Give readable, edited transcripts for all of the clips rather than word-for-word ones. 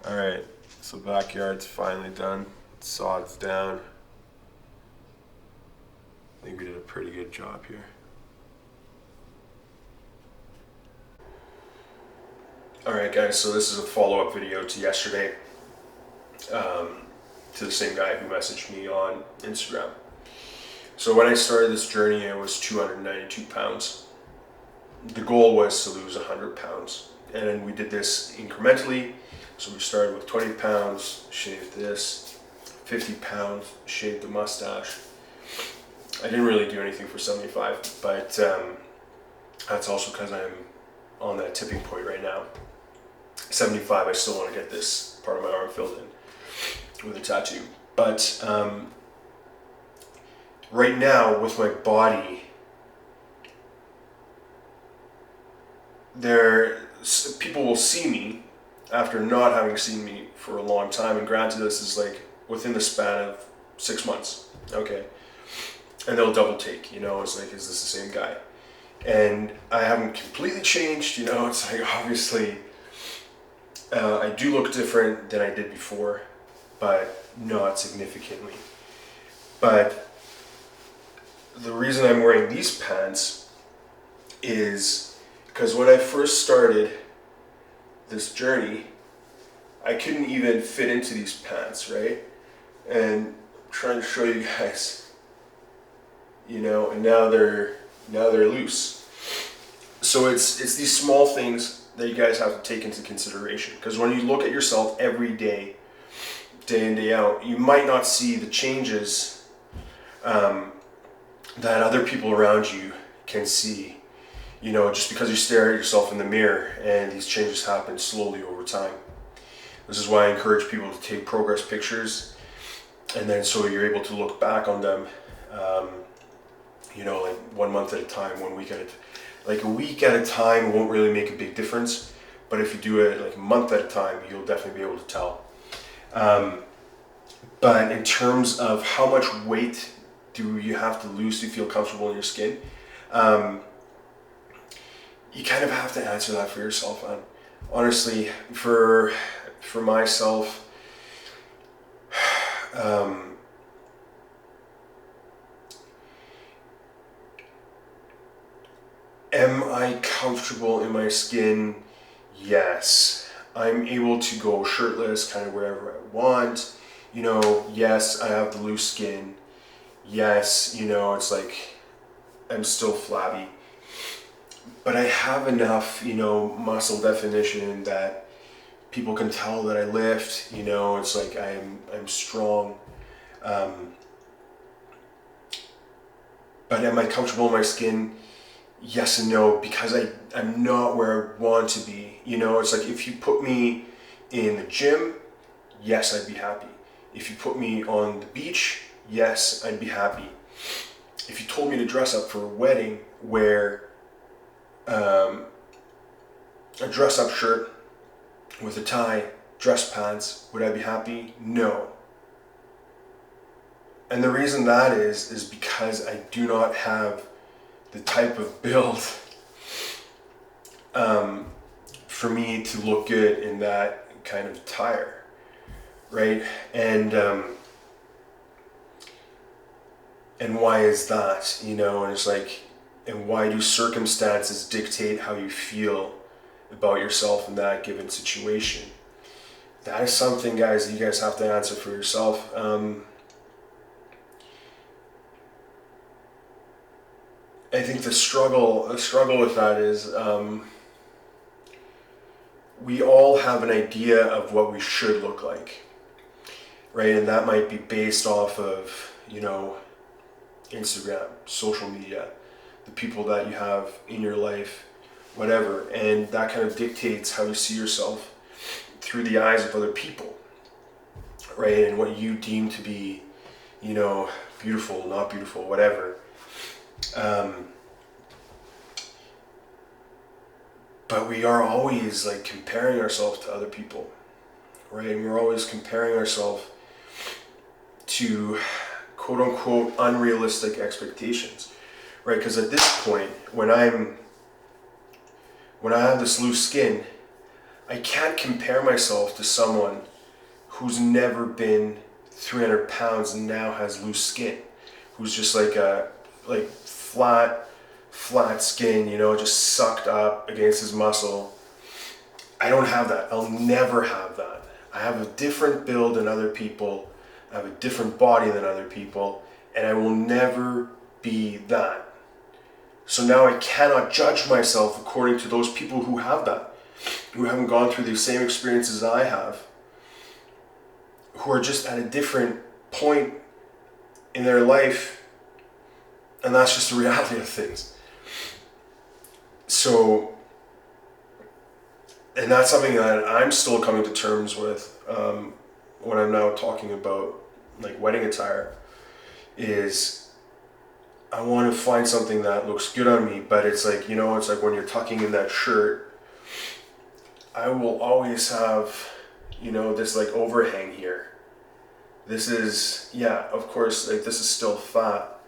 Alright, so backyard's finally done. Sod's down. I think we did a pretty good job here. Alright guys, so this is a follow-up video to yesterday, to the same guy who messaged me on Instagram. So when I started this journey, I was 292 pounds. The goal was to lose 100 pounds. And we did this incrementally. So we started with 20 pounds, shaved this, 50 pounds, shaved the mustache. I didn't really do anything for 75, but that's also because I'm on that tipping point right now. 75, I still want to get this part of my arm filled in with a tattoo. But right now, with my body, people will see me after not having seen me for a long time, and granted this is like within the span of 6 months, okay? And they'll double take, it's like, is this the same guy? And I haven't completely changed, it's like obviously I do look different than I did before, but not significantly. But the reason I'm wearing these pants is because when I first started this journey, I couldn't even fit into these pants, right? And I'm trying to show you guys, and now they're loose. So it's these small things that you guys have to take into consideration, because when you look at yourself every day, day in, day out, you might not see the changes that other people around you can see. Just because you stare at yourself in the mirror, and these changes happen slowly over time. This is why I encourage people to take progress pictures, and then so you're able to look back on them, like 1 month at a time, 1 week at a time. Like a week at a time won't really make a big difference, but if you do it like a month at a time, you'll definitely be able to tell. But in terms of how much weight do you have to lose to feel comfortable in your skin, you kind of have to answer that for yourself, man. Honestly, for myself, am I comfortable in my skin? Yes. I'm able to go shirtless kind of wherever I want. Yes, I have the loose skin. Yes, it's like I'm still flabby. But I have enough, muscle definition that people can tell that I lift, it's like I'm strong. But am I comfortable in my skin? Yes and no, because I'm not where I want to be. It's like if you put me in the gym, yes, I'd be happy. If you put me on the beach, yes, I'd be happy. If you told me to dress up for a wedding, wear a dress-up shirt with a tie, dress pants, would I be happy? No. And the reason that is because I do not have the type of build for me to look good in that kind of attire, right? And why is that? And it's like, and why do circumstances dictate how you feel about yourself in that given situation? That is something, guys, that you guys have to answer for yourself. I think the struggle with that is we all have an idea of what we should look like, right? And that might be based off of, Instagram, social media, the people that you have in your life, whatever. And that kind of dictates how you see yourself through the eyes of other people, right? And what you deem to be, beautiful, not beautiful, whatever. But we are always like comparing ourselves to other people, right? And we're always comparing ourselves to quote unquote unrealistic expectations, right? Because at this point, when I have this loose skin, I can't compare myself to someone who's never been 300 pounds and now has loose skin, who's just like a flat skin, just sucked up against his muscle. I don't have that. I'll never have that. I have a different build than other people. I have a different body than other people, and I will never be that. So now I cannot judge myself according to those people who have that, who haven't gone through the same experiences I have, who are just at a different point in their life, and that's just the reality of things. So, and that's something that I'm still coming to terms with when I'm now talking about like wedding attire, is I want to find something that looks good on me, but it's like, it's like when you're tucking in that shirt, I will always have, this like overhang here. This is, of course, like this is still fat,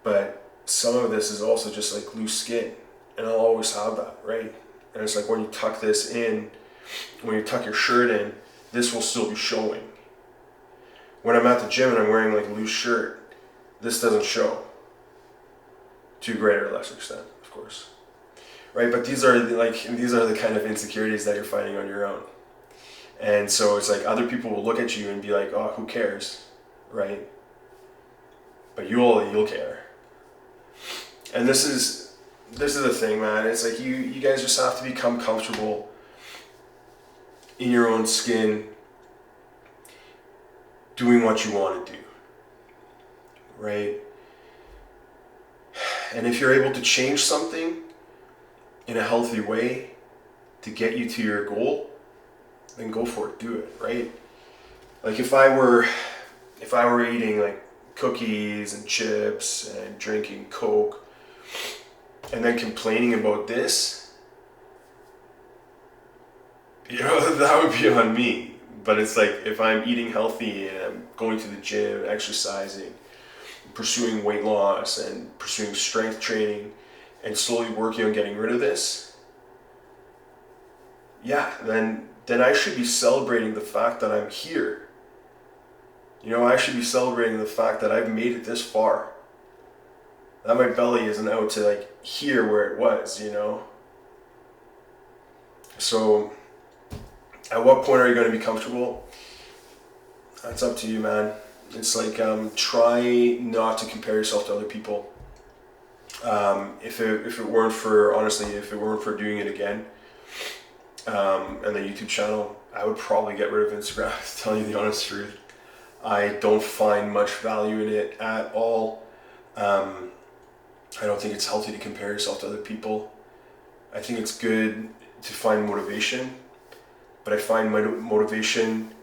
but some of this is also just like loose skin, and I'll always have that, right? And it's like when you tuck this in, when you tuck your shirt in, this will still be showing. When I'm at the gym and I'm wearing like a loose shirt, this doesn't show. To a greater or lesser extent, of course. Right? But these are the kind of insecurities that you're fighting on your own. And so it's like other people will look at you and be like, oh, who cares? Right? But you'll care. And this is the thing, man. It's like you guys just have to become comfortable in your own skin, doing what you want to do. Right? And if you're able to change something in a healthy way to get you to your goal, then go for it, do it, right? Like if I were eating like cookies and chips and drinking Coke and then complaining about this, that would be on me. But it's like if I'm eating healthy and I'm going to the gym, exercising, pursuing weight loss and pursuing strength training and slowly working on getting rid of this, then I should be celebrating the fact that I'm here. I should be celebrating the fact that I've made it this far. That my belly isn't out to like here where it was, So at what point are you going to be comfortable? That's up to you, man. It's like try not to compare yourself to other people. If it weren't for doing it again, and the YouTube channel, I would probably get rid of Instagram. To tell you the honest truth, I don't find much value in it at all. I don't think it's healthy to compare yourself to other people. I think it's good to find motivation, but I find my motivation.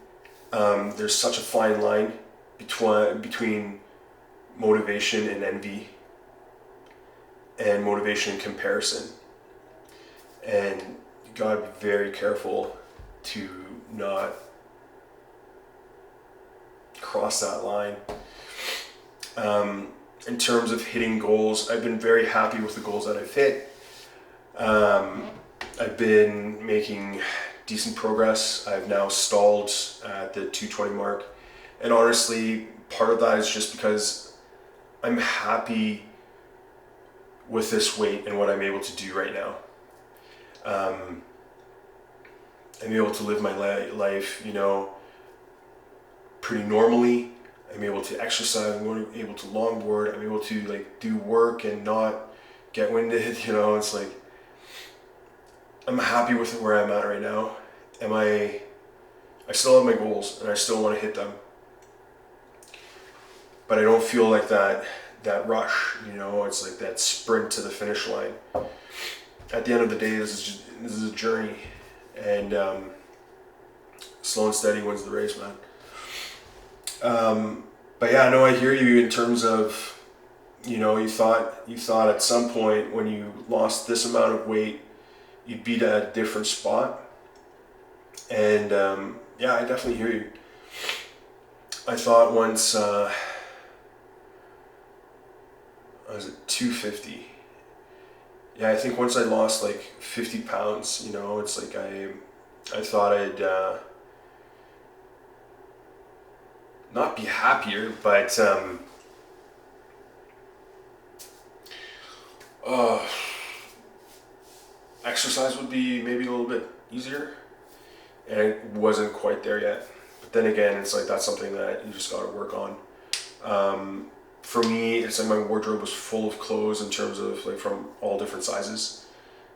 There's such a fine line between motivation and envy, and motivation and comparison, and you gotta be very careful to not cross that line. In terms of hitting goals, I've been very happy with the goals that I've hit. I've been making decent progress. I've now stalled at the 220 mark. And honestly, part of that is just because I'm happy with this weight and what I'm able to do right now. I'm able to live my life, pretty normally. I'm able to exercise, I'm able to longboard, I'm able to like do work and not get winded, it's like, I'm happy with where I'm at right now. I still have my goals and I still want to hit them. But I don't feel like that rush, it's like that sprint to the finish line. At the end of the day, this is a journey, and slow and steady wins the race, man. But yeah, no, I hear you in terms of, you thought at some point when you lost this amount of weight, you'd be at a different spot. And yeah, I definitely hear you. I thought once, I was at 250. Yeah, I think once I lost like 50 pounds, it's like I thought I'd not be happier, but exercise would be maybe a little bit easier, and it wasn't quite there yet. But then again, it's like that's something that you just got to work on. For me, it's like my wardrobe was full of clothes in terms of like from all different sizes.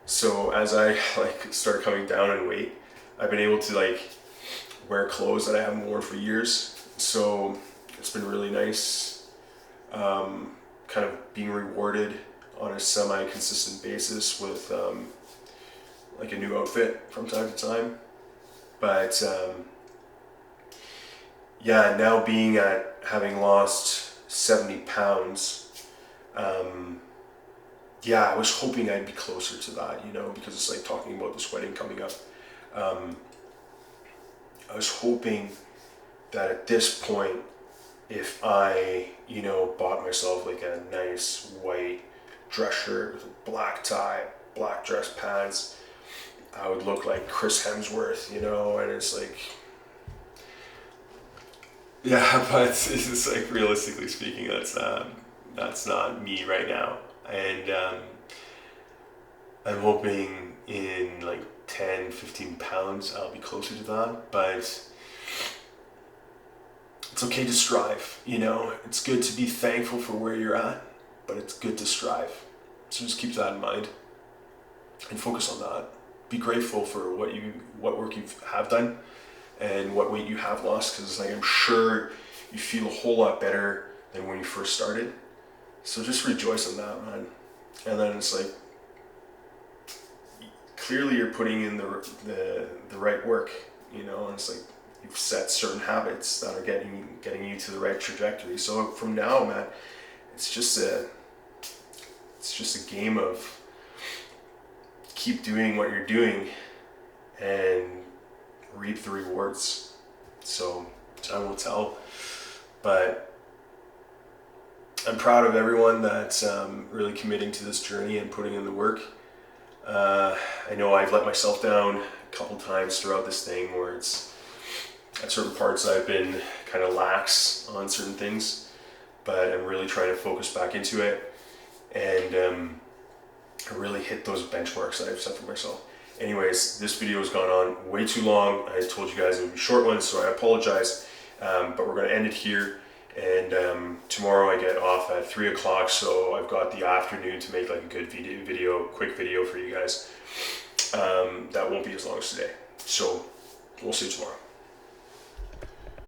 So as I like start coming down in weight, I've been able to like wear clothes that I haven't worn for years. So it's been really nice, kind of being rewarded on a semi-consistent basis with like a new outfit from time to time. But yeah, now being at having lost 70 pounds, yeah, I was hoping I'd be closer to that, you know, because it's like talking about this wedding coming up. I was hoping that at this point, if I, you know, bought myself like a nice white dress shirt with a black tie, black dress pants, I would look like Chris Hemsworth, you know, and it's like, yeah, but it's like realistically speaking, that's not me right now, and I'm hoping in like 10, 15 pounds I'll be closer to that, but it's okay to strive, you know. It's good to be thankful for where you're at, but it's good to strive. So just keep that in mind and focus on that. Be grateful for what work you have done and what weight you have lost, because like I'm sure you feel a whole lot better than when you first started. So just rejoice in that, man. And then it's like clearly you're putting in the right work, you know. And it's like you've set certain habits that are getting you to the right trajectory. So from now, man, it's just a game of keep doing what you're doing and reap the rewards. So time will tell, but I'm proud of everyone that's really committing to this journey and putting in the work. I know I've let myself down a couple times throughout this thing where it's at certain parts I've been kind of lax on certain things, but I'm really trying to focus back into it and really hit those benchmarks that I've set for myself. Anyways, this video has gone on way too long. I told you guys it would be a short one, so I apologize, but we're going to end it here. And tomorrow I get off at 3 o'clock, so I've got the afternoon to make like a good quick video for you guys. That won't be as long as today. So we'll see you tomorrow.